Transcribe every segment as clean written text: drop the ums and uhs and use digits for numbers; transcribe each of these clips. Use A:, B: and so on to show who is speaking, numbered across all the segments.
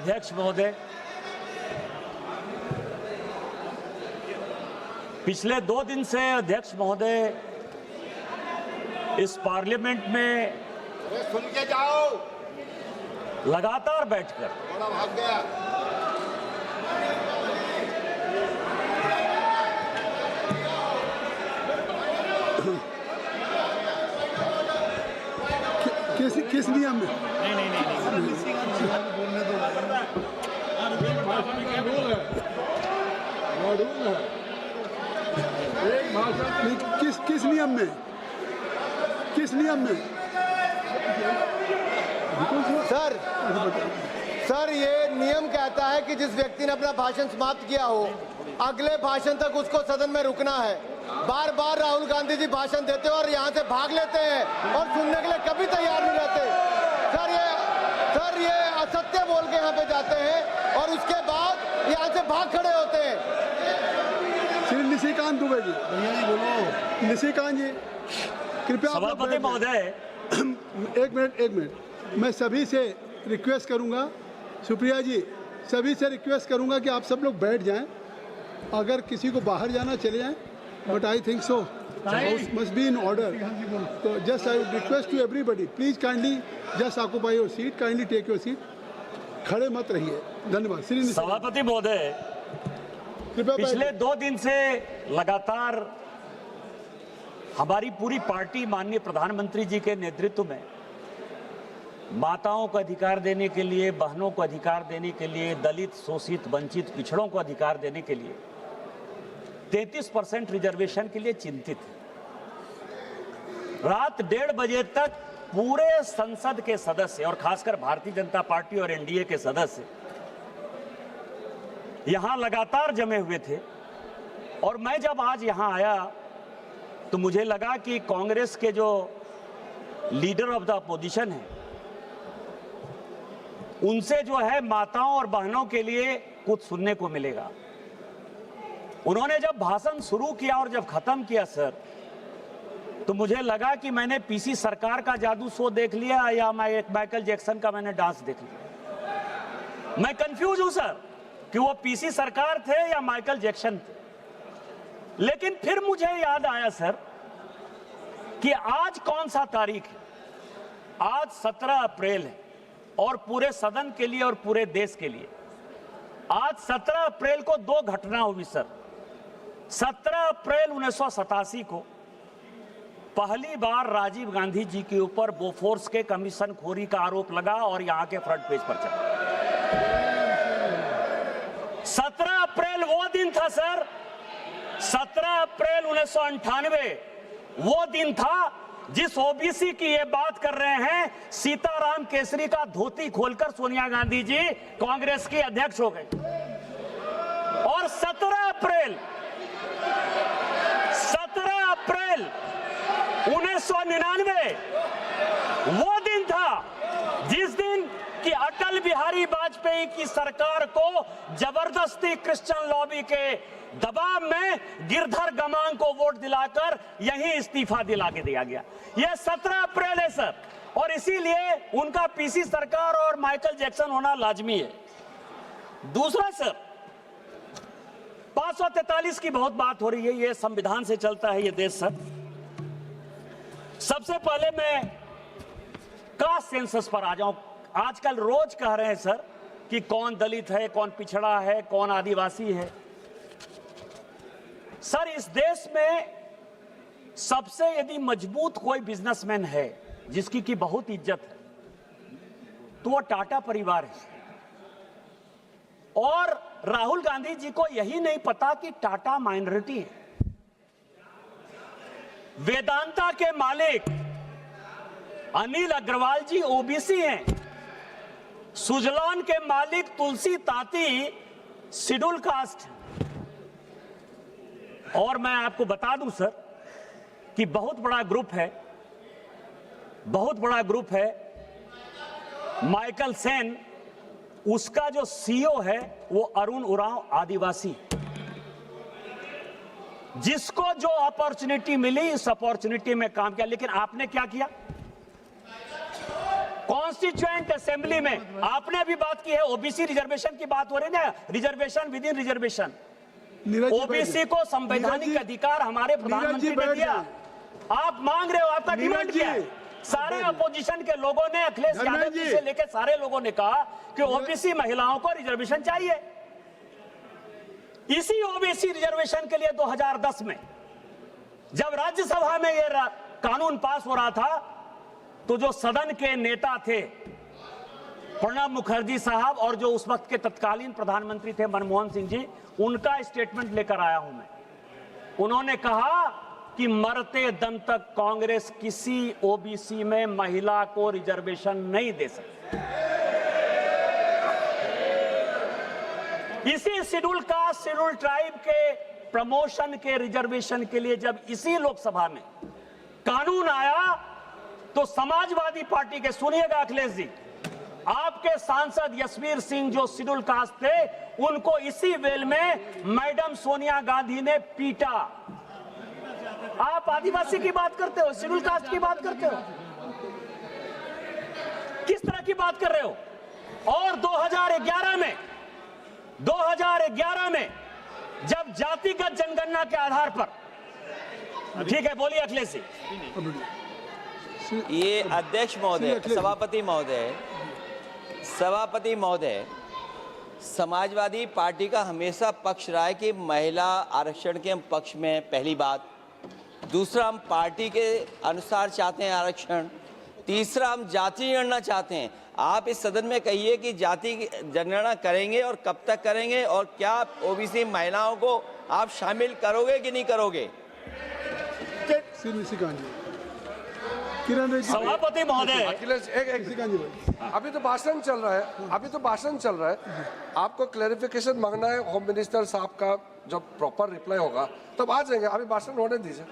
A: अध्यक्ष महोदय, पिछले 2 दिन से अध्यक्ष महोदय इस पार्लियामेंट में
B: सुन के जाओ,
A: लगातार बैठकर
B: थोड़ा भाग गया।
C: किस नियम में? किस नियम में? किस नियम में?
D: सर ये नियम कहता है कि जिस व्यक्ति ने अपना भाषण समाप्त किया हो, अगले भाषण तक उसको सदन में रुकना है। बार बार राहुल गांधी जी भाषण देते हैं और यहाँ से भाग लेते हैं और सुनने के लिए कभी तैयार नहीं रहते। सर ये असत्य बोल के यहाँ पे जाते हैं और उसके बाद यहाँ से भाग खड़े होते हैं।
C: श्री निशिकांत दुबे जी, बोलो। निशिकांत जी कृपया।
A: सभापति महोदय,
C: एक मिनट, मैं सभी से रिक्वेस्ट करूंगा, सुप्रिया जी, सभी से रिक्वेस्ट करूंगा कि आप सब लोग बैठ जाएं। अगर किसी को बाहर जाना चले जाएं, but I think so must be in order. तो just I request to everybody, please kindly just occupy your seat, kindly take your seat, खड़े मत रहिए। धन्यवाद। श्री
A: सभापति महोदय, पिछले 2 दिन से लगातार हमारी पूरी पार्टी माननीय प्रधानमंत्री जी के नेतृत्व में माताओं को अधिकार देने के लिए, बहनों को अधिकार देने के लिए, दलित, शोषित, वंचित, पिछड़ों को अधिकार देने के लिए 33% रिजर्वेशन के लिए चिंतित है। रात 1:30 बजे तक पूरे संसद के सदस्य और खासकर भारतीय जनता पार्टी और एनडीए के सदस्य यहां लगातार जमे हुए थे। और मैं जब आज यहां आया तो मुझे लगा कि कांग्रेस के जो लीडर ऑफ द अपोजिशन है, उनसे जो है माताओं और बहनों के लिए कुछ सुनने को मिलेगा। उन्होंने जब भाषण शुरू किया और जब खत्म किया सर, तो मुझे लगा कि मैंने पीसी सरकार का जादू शो देख लिया या माइकल जैक्सन का मैंने डांस देख लिया। मैं कंफ्यूज हूं सर कि वो पीसी सरकार थे या माइकल जैक्सन थे। लेकिन फिर मुझे याद आया सर कि आज कौन सा तारीख है? आज 17 अप्रैल है और पूरे सदन के लिए और पूरे देश के लिए आज 17 अप्रैल को 2 घटना हुई सर। 17 अप्रैल 1987 को पहली बार राजीव गांधी जी के ऊपर बोफोर्स के कमीशन खोरी का आरोप लगा और यहां के फ्रंट पेज पर चला। 17 अप्रैल वो दिन था सर, 17 अप्रैल 1998 वो दिन था जिस ओबीसी की ये बात कर रहे हैं, सीताराम केसरी का धोती खोलकर सोनिया गांधी जी कांग्रेस की अध्यक्ष हो गए। और 17 अप्रैल 1999 वो दिन था जिस दिन कि अटल बिहारी वाजपेयी की सरकार को जबरदस्ती क्रिश्चियन लॉबी के दबाव में गिरधर गमांग को वोट दिलाकर यही इस्तीफा दिला के दिया गया। यह 17 अप्रैल है सर, और इसीलिए उनका पीसी सरकार और माइकल जैक्सन होना लाजमी है। दूसरा सर, 543 की बहुत बात हो रही है, यह संविधान से चलता है ये देश सर। सबसे पहले मैं कास्ट सेंसस पर आ जाऊं। आजकल रोज कह रहे हैं सर कि कौन दलित है, कौन पिछड़ा है, कौन आदिवासी है। सर, इस देश में सबसे यदि मजबूत कोई बिजनेसमैन है जिसकी की बहुत इज्जत है तो वो टाटा परिवार है। और राहुल गांधी जी को यही नहीं पता कि टाटा माइनॉरिटी है। वेदांता के मालिक अनिल अग्रवाल जी ओबीसी हैं। सुजलॉन के मालिक तुलसी ताती शेड्यूल कास्ट। और मैं आपको बता दूं सर कि बहुत बड़ा ग्रुप है माइकल सेन, उसका जो सीईओ है वो अरुण उरांव आदिवासी। जिसको जो अपॉर्चुनिटी मिली इस अपॉर्चुनिटी में काम किया। लेकिन आपने क्या किया? कौन कॉन्स्टिट्यूएंट असेंबली में आपने अभी बात की है, ओबीसी रिजर्वेशन की बात हो रही है ना, reservation within reservation.
C: Neeraj ji
A: OBC को संवैधानिक अधिकार हमारे प्रधानमंत्री ने
C: बैठ
A: दिया। आप मांग रहे हो, आपका
C: नीरज
A: डिमांड
C: जी,
A: क्या है? सारे अपोजिशन के लोगों ने, अखिलेश
C: धर्मेंद्र
A: यादव जी
C: जी
A: से लेकर सारे लोगों ने कहा कि ओबीसी महिलाओं को रिजर्वेशन चाहिए। इसी ओबीसी रिजर्वेशन के लिए 2010 में जब राज्यसभा में यह कानून पास हो रहा था, तो जो सदन के नेता थे प्रणब मुखर्जी साहब और जो उस वक्त के तत्कालीन प्रधानमंत्री थे मनमोहन सिंह जी, उनका स्टेटमेंट लेकर आया हूं मैं। उन्होंने कहा कि मरते दम तक कांग्रेस किसी ओबीसी में महिला को रिजर्वेशन नहीं दे सकती। इसी शेड्यूल कास्ट शेड्यूल ट्राइब के प्रमोशन के रिजर्वेशन के लिए जब इसी लोकसभा में कानून आया, तो समाजवादी पार्टी के, सुनिएगा अखिलेश जी, आपके सांसद यशवीर सिंह जो शेड्यूल कास्ट थे, उनको इसी वेल में मैडम सोनिया गांधी ने पीटा। आप आदिवासी की बात करते हो, शेड्यूल कास्ट की बात करते हो, किस तरह की बात कर रहे हो? और 2011 में जब जातिगत जनगणना के आधार पर, ठीक है बोलिए अखिलेश जी।
E: ये अध्यक्ष महोदय, सभापति महोदय, समाजवादी पार्टी का हमेशा पक्ष रहा है कि महिला आरक्षण के हम पक्ष में, पहली बात। दूसरा, हम पार्टी के अनुसार चाहते हैं आरक्षण। तीसरा, हम जाति जनगणना चाहते हैं। आप इस सदन में कहिए कि जाति जनगणना करेंगे और कब तक करेंगे, और क्या ओबीसी महिलाओं को आप शामिल करोगे कि नहीं करोगे?
A: सभापति महोदय,
F: अखिलेश अभी तो भाषण चल रहा है, आपको क्लैरिफिकेशन मांगना है होम मिनिस्टर साहब का, जब प्रॉपर रिप्लाई होगा तब आ जाएंगे, अभी भाषण होने दीजिए।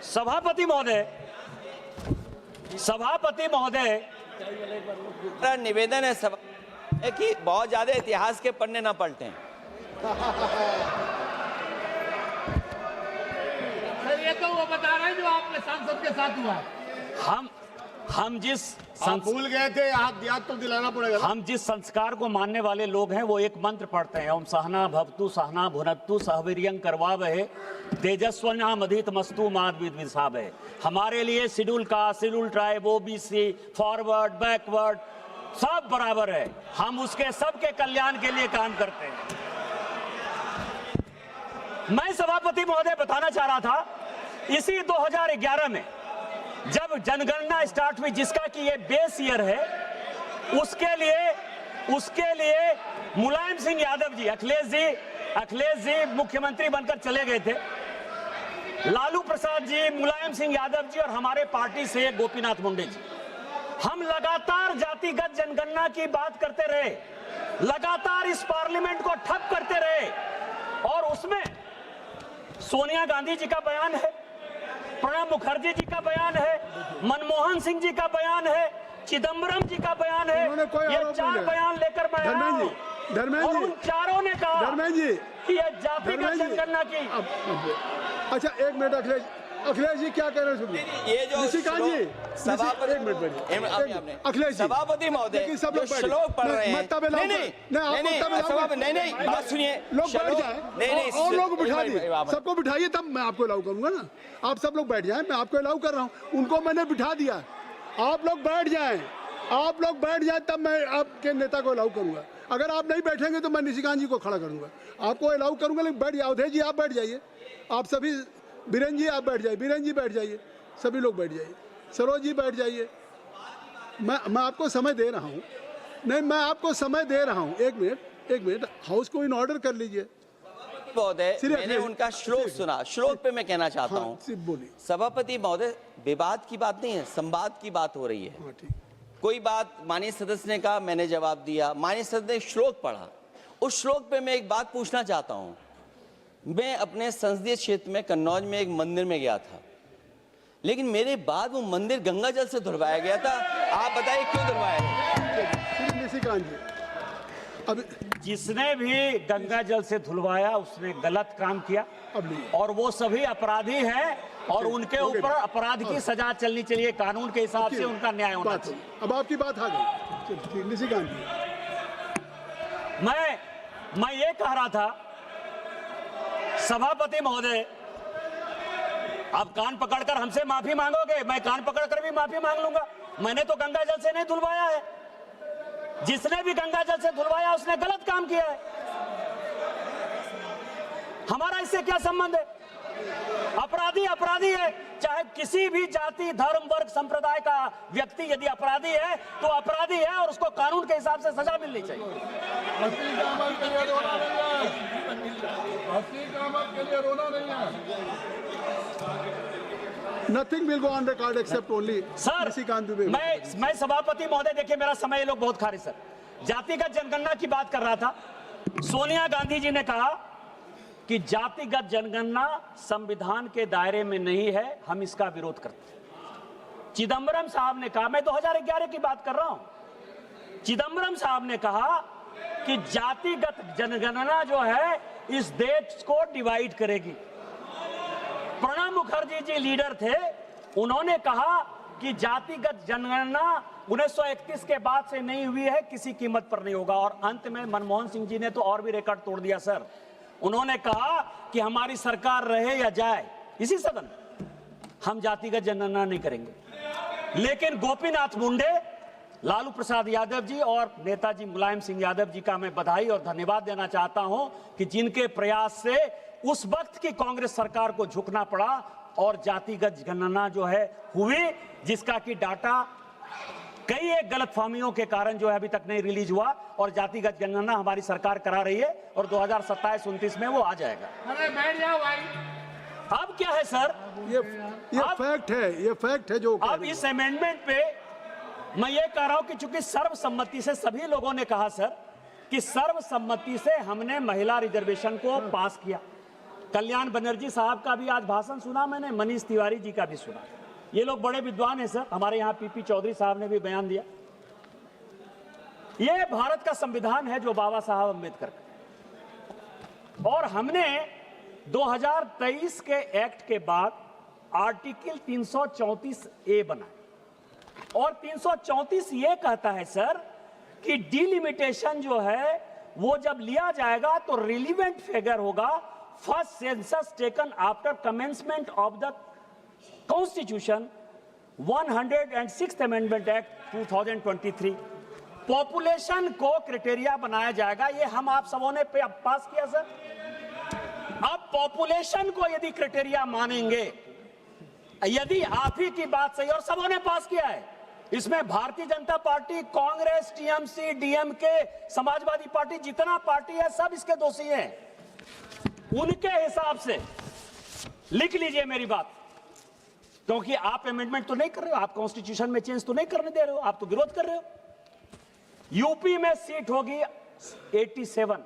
A: सभापति महोदय,
E: मेरा निवेदन है सभा कि बहुत ज्यादा इतिहास के पन्ने ना पलटें।
G: ये तो वो बता रहे हैं जो आपके सांसद के साथ हुआ है।
A: हम जिस
B: भूल गए थे, याद तो दिलाना पड़ेगा।
A: हम जिस संस्कार को मानने वाले लोग हैं, वो एक मंत्र पढ़ते हैं, ओम सहना भवतु सहना भुनक्तु सहवीर्यं करवावहे तेजस्विनामधित मस्तु माद विद्विषावहे। हमारे लिए schedule caste, schedule tribe, OBC, forward, backward सब बराबर है। हम उसके सबके कल्याण के लिए काम करते हैं। मैं सभापति महोदय बताना चाह रहा था, इसी 2011 में जब जनगणना स्टार्ट हुई, जिसका कि ये बेस ईयर है, उसके लिए मुलायम सिंह यादव जी, अखिलेश जी मुख्यमंत्री बनकर चले गए थे। लालू प्रसाद जी, मुलायम सिंह यादव जी और हमारे पार्टी से गोपीनाथ मुंडे जी, हम लगातार जातिगत जनगणना की बात करते रहे, लगातार इस पार्लियामेंट को ठप करते रहे। और उसमें सोनिया गांधी जी का बयान है, प्रणब मुखर्जी जी का बयान है, मनमोहन सिंह जी का बयान है, चिदम्बरम जी का बयान है। ये 4 बयान लेकर मैं आया हूं, और उन चारों ने कहा कि ये जातिगत जनगणना की।
C: अच्छा, एक मिनट अखिलेश जी क्या कह रहे हैं? सुनिए,
E: ये जो
C: निशिकांत जी,
E: सभापति,
C: एक मिनट
E: अखिलेश सभापति महोदय जो श्लोक पढ़ रहे हैं, नहीं, बात सुनिए,
C: लोग बैठ जाए,
E: नहीं,
C: और लोग बिठा दिए, सबको बिठाइए, तब मैं आपको अलाउ करूंगा ना। आप सब लोग बैठ जाएं, मैं आपको अलाउ कर रहा हूं। उनको मैंने बिठा दिया, आप लोग बैठ जाएं, तब मैं आपके नेता को अलाउ करूंगा। अगर आप नहीं बैठेंगे तो मैं निशिकांत जी को खड़ा करूंगा, आपको अलाउ करूंगा। लेकिन बैठ जाओ, अवधेश जी आप बैठ जाइए, आप सभी, बीरेन जी आप बैठ जाइए, बीरेन जी बैठ जाइए, सभी लोग बैठ जाइए, सरोज जी बैठ जाइए। मैं आपको समय दे रहा हूँ, नहीं मैं आपको समय दे रहा हूँ। एक मिनट, हाउस को इन ऑर्डर कर लीजिए।
E: महोदय, मैंने उनका श्लोक सुना, श्लोक पे मैं कहना चाहता हूँ।
C: बोलिए।
E: सभापति महोदय, विवाद की बात नहीं है, संवाद की बात हो रही है। कोई बात माननीय सदस्य ने कहा, मैंने जवाब दिया, माननीय सदस्य ने श्लोक पढ़ा। उस श्लोक पे मैं एक बात पूछना चाहता हूँ। मैं अपने संसदीय क्षेत्र में कन्नौज में एक मंदिर में गया था, लेकिन मेरे बाद वो मंदिर गंगा जल से धुलवाया गया था। आप बताइए क्यों धुलवाया?
C: निशिकांत जी, अब
A: जिसने भी गंगा जल से धुलवाया उसने गलत काम किया
C: अब नहीं।
A: और वो सभी अपराधी हैं और उनके
C: ओके।
A: ऊपर अपराध की सजा चलनी चाहिए, कानून के हिसाब से उनका न्याय होना
C: बात
A: चाहिए।
C: अब आपकी बात आ गई निशिकांत जी।
A: मैं ये कह रहा था सभापति महोदय, आप कान पकड़कर हमसे माफी मांगोगे, मैं कान पकड़कर भी माफी मांग लूंगा। मैंने तो गंगा जल से नहीं धुलवाया है, जिसने भी गंगा जल से धुलवाया उसने गलत काम किया है। हमारा इससे क्या संबंध है? अपराधी अपराधी है, चाहे किसी भी जाति धर्म वर्ग संप्रदाय का व्यक्ति यदि अपराधी है तो अपराधी है और उसको कानून के हिसाब से सजा मिलनी चाहिए।
B: हस्ती का अमल के लिए रोना नहीं है, हस्ती का अमल के लिए रोना नहीं है।
C: Nothing will go on record except only
A: sir
C: Nishikant Dubey.
A: मैं सभापति महोदय, देखिए मेरा समय ये लोग बहुत खा रहे सर। जातिगत जनगणना की बात कर रहा था। सोनिया गांधी जी ने कहा कि जातिगत जनगणना संविधान के दायरे में नहीं है, हम इसका विरोध करते हैं। चिदंबरम साहब ने कहा, मैं 2011 की बात कर रहा हूं, चिदंबरम साहब ने कहा कि जातिगत जनगणना जो है इस देश को डिवाइड करेगी। प्रणब मुखर्जी जी लीडर थे, उन्होंने कहा कि जातिगत जनगणना 1931 के बाद से नहीं हुई है, किसी कीमत पर नहीं होगा। और अंत में मनमोहन सिंह जी ने तो और भी रिकॉर्ड तोड़ दिया सर। उन्होंने कहा कि हमारी सरकार रहे या जाए इसी सदन हम जातिगत जनगणना नहीं करेंगे। लेकिन गोपीनाथ मुंडे, लालू प्रसाद यादव जी और नेताजी मुलायम सिंह यादव जी का मैं बधाई और धन्यवाद देना चाहता हूं कि जिनके प्रयास से उस वक्त की कांग्रेस सरकार को झुकना पड़ा और जातिगत गणना जो है हुई, जिसका कि डाटा कई एक गलतफहमियों के कारण जो है अभी तक नहीं रिलीज हुआ और जातिगत जनगणना हमारी सरकार करा रही है और 2027-29 में वो आ जाएगा।
G: अरे बैठ जाओ भाई।
A: अब क्या है सर,
C: ये फैक्ट है, ये फैक्ट है जो
A: अब इस अमेंडमेंट पे मैं ये कह रहा हूं कि चूंकि सर्वसम्मति से सभी लोगों ने कहा सर कि सर्वसम्मति से हमने महिला रिजर्वेशन को पास किया। कल्याण बनर्जी साहब का भी आज भाषण सुना मैंने, मनीष तिवारी जी का भी सुना। ये लोग बड़े विद्वान हैं सर। हमारे यहाँ पीपी चौधरी साहब ने भी बयान दिया। ये भारत का संविधान है जो बाबा साहब अम्बेडकर का, और हमने 2023 के एक्ट के बाद आर्टिकल 334A बनाया और 334 ये कहता है सर कि डिलिमिटेशन जो है वो जब लिया जाएगा तो रिलीवेंट फिगर होगा first census taken after commencement of the constitution 106th amendment act 2023। Population को क्राइटेरिया बनाया जाएगा। ये हम आप सबों ने पास किया सर। अब पॉपुलेशन को यदि क्राइटेरिया मानेंगे, यदि आप ही की बात सही और सबों ने पास किया है, इसमें Bharatiya Janata party, Congress, TMC, DMK, Samajwadi party, जितना पार्टी है सब इसके दोषी हैं। उनके हिसाब से लिख लीजिए मेरी बात, क्योंकि आप अमेंडमेंट तो नहीं कर रहे हो, आप कॉन्स्टिट्यूशन में चेंज तो नहीं करने दे रहे हो, आप तो विरोध कर रहे हो। यूपी में सीट होगी 87,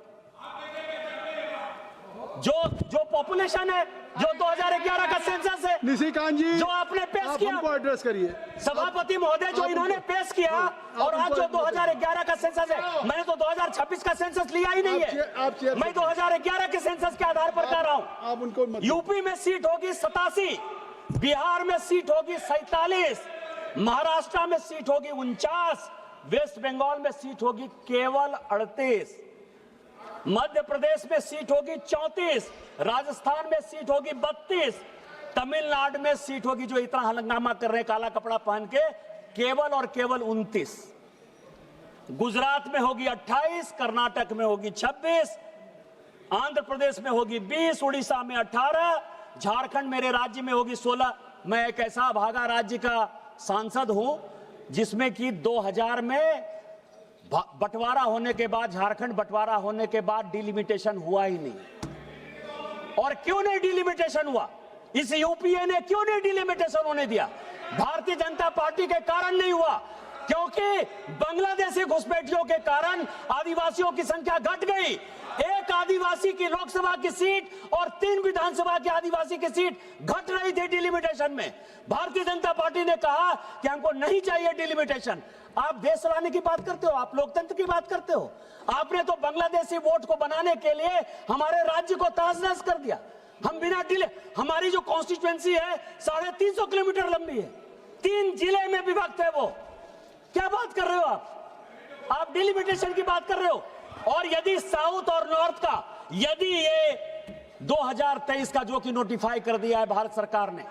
A: जो पॉपुलेशन है, जो 2011 का सेंसस है,
C: निशिकांत जी
A: जो आपने पेश
C: आप
A: किया,
C: हमको एड्रेस करिए।
A: सभापति महोदय, जो इन्होंने पेश किया और आज जो 2011 का सेंसस है, मैंने तो 2026 का सेंसस लिया ही नहीं है। मैं 2011 के सेंसस के आधार पर कह रहा हूं।
C: आप उनको मत।
A: यूपी में सीट होगी 87, बिहार में सीट होगी 47, महाराष्ट्र में सीट होगी 49, वेस्ट बंगाल में सीट होगी केवल 38, मध्य प्रदेश में सीट होगी 34, राजस्थान में सीट होगी 32, तमिलनाडु में सीट होगी, जो इतना हंगामा कर रहे हैं काला कपड़ा पहन के, केवल और केवल 29, गुजरात में होगी 28, कर्नाटक में होगी 26, आंध्र प्रदेश में होगी 20, उड़ीसा में 18, झारखंड मेरे राज्य में होगी 16। मैं एक ऐसा भागा राज्य का सांसद हूं जिसमें कि 2000 में बंटवारा होने के बाद, झारखंड बंटवारा होने के बाद डिलिमिटेशन हुआ ही नहीं। और क्यों नहीं डिलिमिटेशन हुआ? इस यूपीए ने क्यों नहीं डिलिमिटेशन होने दिया? भारतीय जनता पार्टी के कारण नहीं हुआ, क्योंकि बांग्लादेशी घुसपैठियों के कारण आदिवासियों की संख्या घट गई। एक आदिवासी की लोकसभा की सीट और 3 विधानसभा की आदिवासी की सीट घट रही थी डिलिमिटेशन में। भारतीय जनता पार्टी ने कहा कि हमको नहीं चाहिए डिलिमिटेशन। आप देश चलाने की बात करते हो, आप लोकतंत्र की बात करते हो। आपने तो बांग्लादेशी वोट को बनाने के लिए हमारे राज्य को तहस-नहस कर दिया। हम बिना डिले, हमारी जो कॉन्स्टिट्यूएंसी है 350 किलोमीटर लंबी है, 3 जिले में विभक्त है। वो क्या बात कर रहे हो आप डिलिमिटेशन की बात कर रहे हो। और यदि साउथ और नॉर्थ का, यदि ये 2023 का जो कि नोटिफाई कर दिया है भारत सरकार ने,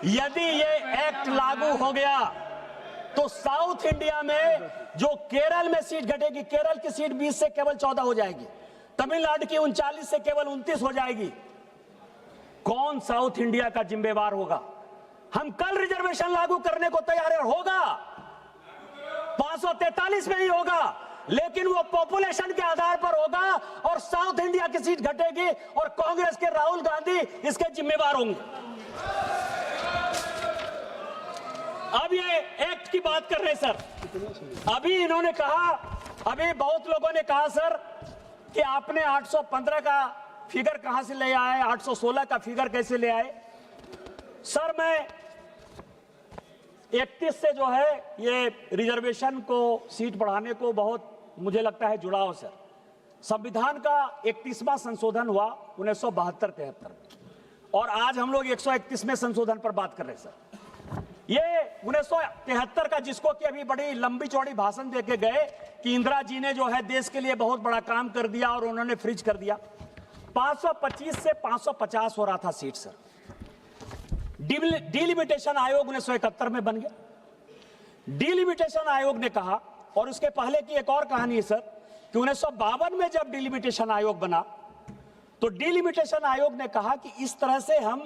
A: यदि ये एक्ट लागू हो गया तो साउथ इंडिया में जो केरल में सीट घटेगी, केरल की सीट 20 से केवल 14 हो जाएगी, तमिलनाडु की 39 से केवल 29 हो जाएगी। कौन साउथ इंडिया का जिम्मेवार होगा? हम कल रिजर्वेशन लागू करने को तैयार है, होगा 543 में ही होगा, लेकिन वो पॉपुलेशन के आधार पर होगा और साउथ इंडिया की सीट घटेगी और कांग्रेस के राहुल गांधी इसके जिम्मेवार होंगे। अब ये एक्ट की बात कर रहे हैं सर। अभी इन्होंने कहा, अभी बहुत लोगों ने कहा सर कि आपने 815 का फिगर कहां से ले आए, 816 का फिगर कैसे ले आए। सर मैं 31 से जो है ये रिजर्वेशन को, सीट बढ़ाने को बहुत मुझे लगता है जुड़ाव सर। संविधान का 31वां संशोधन हुआ 1972-73 और आज हम लोग 131वें संशोधन पर बात कर रहे हैं सर। ये 1973 का, जिसको कि अभी बड़ी लंबी चौड़ी भाषण देके गए कि इंदिरा जी ने जो है देश के लिए बहुत बड़ा काम कर दिया और उन्होंने फ्रीज कर दिया। 525 से 550 हो रहा था सीट सर। डिलिमिटेशन आयोग 1971 में बन गया। डिलिमिटेशन आयोग ने कहा, और उसके पहले की एक और कहानी है सर कि 1952 में जब डिलिमिटेशन आयोग बना तो डिलिमिटेशन आयोग ने कहा कि इस तरह से हम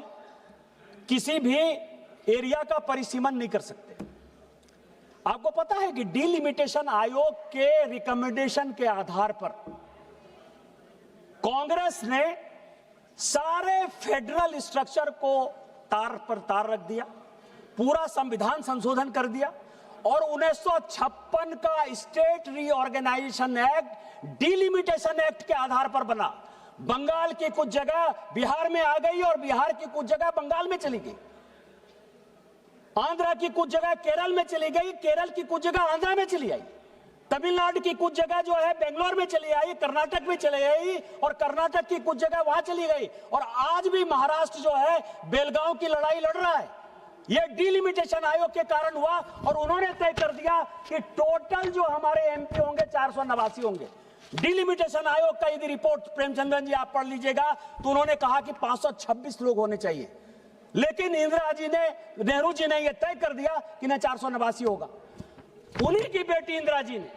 A: किसी भी एरिया का परिसीमन नहीं कर सकते। आपको पता है कि डिलिमिटेशन आयोग के रिकमेंडेशन के आधार पर कांग्रेस ने सारे फेडरल स्ट्रक्चर को तार पर तार रख दिया, पूरा संविधान संशोधन कर दिया और 1956 का state reorganisation act delimitation act के आधार पर बना। बंगाल की कुछ जगह बिहार में आ गई और बिहार की कुछ जगह बंगाल में चली गई, आंध्रा की कुछ जगह केरल में चली गई, केरल की कुछ जगह आंध्रा में चली आई, तमिलनाडु की कुछ जगह जो है बेंगलोर में चली आई, कर्नाटक में चली आई और कर्नाटक की कुछ जगह वहां चली गई और आज भी महाराष्ट्र जो है बेलगांव की लड़ाई लड़ रहा है। यह डिलिमिटेशन आयोग के कारण हुआ और उन्होंने तय कर दिया कि टोटल जो हमारे एमपी होंगे 489 होंगे। डिलिमिटेशन आयोग का यदि रिपोर्ट प्रेमचंद्रन जी आप पढ़ लीजिएगा तो उन्होंने कहा कि 526 लोग होने चाहिए, लेकिन इंदिरा जी ने, नेहरू जी ने यह तय कर दिया कि न 489 होगा। उन्हीं की बेटी इंदिरा जी ने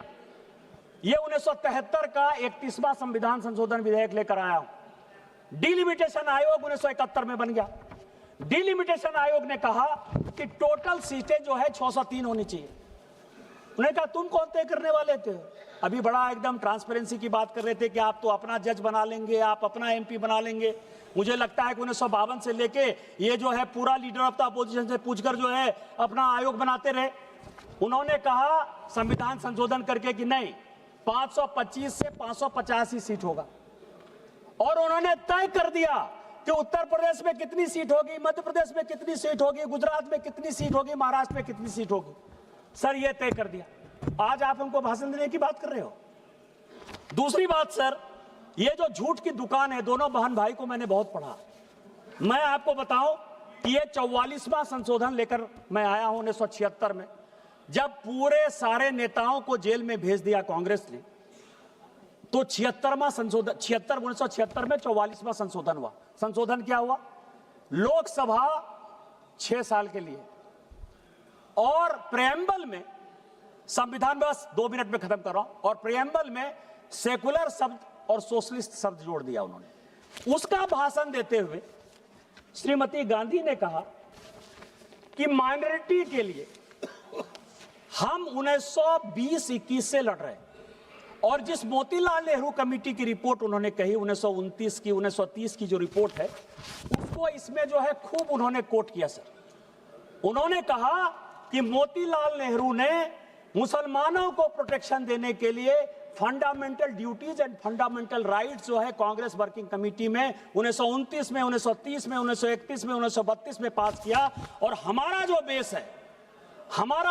A: यह 1973 का 31वां संविधान संशोधन विधेयक लेकर आया हूं। डिलिमिटेशन आयोग 1971 में बन गया। डिलिमिटेशन आयोग ने कहा कि टोटल सीटें जो है 603 होनी चाहिए। उन्होंने कहा तुम कौन तय करने वाले थे? अभी बड़ा एकदम ट्रांसपेरेंसी की बात कर रहे थे कि आप तो अपना जज बना लेंगे, आप अपना एमपी बना लेंगे। मुझे लगता है कि 1952 से लेके ये जो है पूरा लीडर ऑफ द अपोजिशन से पूछकर जो है अपना आयोग बनाते रहे। उन्होंने कहा संविधान संशोधन करके कि नहीं, 525 से 550 ही सीट होगा और उन्होंने तय कर दिया कि उत्तर प्रदेश में कितनी सीट होगी, मध्य प्रदेश में कितनी सीट होगी, गुजरात में कितनी सीट होगी, महाराष्ट्र में कितनी सीट होगी। सर ये तय कर दिया। आज आप हमको भाषण देने की बात कर रहे हो। दूसरी बात सर, ये जो झूठ की दुकान है, दोनों बहन भाई को मैंने बहुत पढ़ा। मैं आपको बताऊं कि ये 44वां संशोधन लेकर मैं आया हूं 1976 में, जब पूरे सारे नेताओं को जेल में भेज दिया कांग्रेस ने, तो 76वां संशोधन, 1976 में 44वां संशोधन हुआ। संशोधन क्या हुआ? लोकसभा 6 साल के लिए और प्रेएम्बल में, संविधान बस 2 मिनट में खत्म कर रहा हूं, और प्रेएम्बल में सेकुलर शब्द और सोशलिस्ट शब्द जोड़ दिया उन्होंने। उसका भाषण देते हुए श्रीमती गांधी ने कहा कि माइनॉरिटी के लिए हम 1920-21 से लड़ रहे हैं और जिस मोतीलाल नेहरू कमेटी की रिपोर्ट उन्होंने कही 1929 की, 1930 की जो रिपोर्ट है, उसको इसमें जो है खूब उन्होंने कोट किया सर। उन्होंने कहा कि मोतीलाल नेहरू ने मुसलमानों को प्रोटेक्शन देने के लिए fundamental duties and fundamental rights जो है कांग्रेस वर्किंग कमेटी में 1929 में, 1930 में, 1931 में, 1932 में पास किया। और हमारा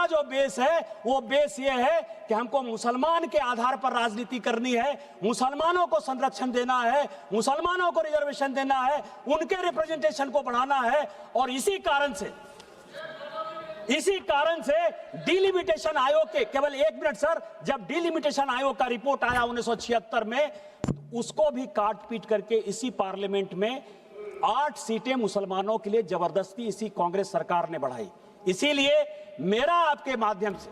A: जो बेस है वो बेस ये है कि हमको मुसलमान के आधार पर राजनीति करनी है, मुसलमानों को संरक्षण देना है, मुसलमानों को रिजर्वेशन देना है, उनके रिप्रेजेंटेशन को बढ़ाना है। और इसी कारण से डिलिमिटेशन आयोग के केवल 1 मिनट सर, जब डिलिमिटेशन आयोग का रिपोर्ट आया 1976 में, उसको भी काट पीट करके इसी पार्लियामेंट में 8 सीटें मुसलमानों के लिए जबरदस्ती इसी कांग्रेस सरकार ने बढ़ाई। इसीलिए मेरा आपके माध्यम से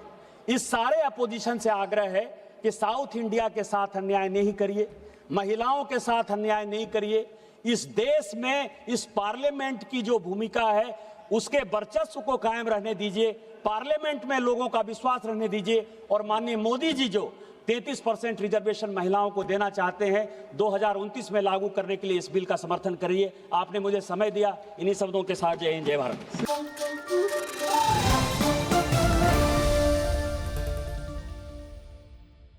A: इस सारे अपोजिशन से आग्रह है कि साउथ इंडिया के साथ अन्याय नहीं करिए, महिलाओं के साथ अन्याय नहीं करिए। इस देश में इस पार्लियामेंट की जो भूमिका है उसके वर्चस्व को कायम रहने दीजिए, पार्लियामेंट में लोगों का विश्वास रहने दीजिए। और माननीय मोदी जी जो 33% रिजर्वेशन महिलाओं को देना चाहते हैं 2029 में लागू करने के लिए इस बिल का समर्थन करिए। आपने मुझे समय दिया, इन्हीं शब्दों के साथ जय हिंद, जय भारत।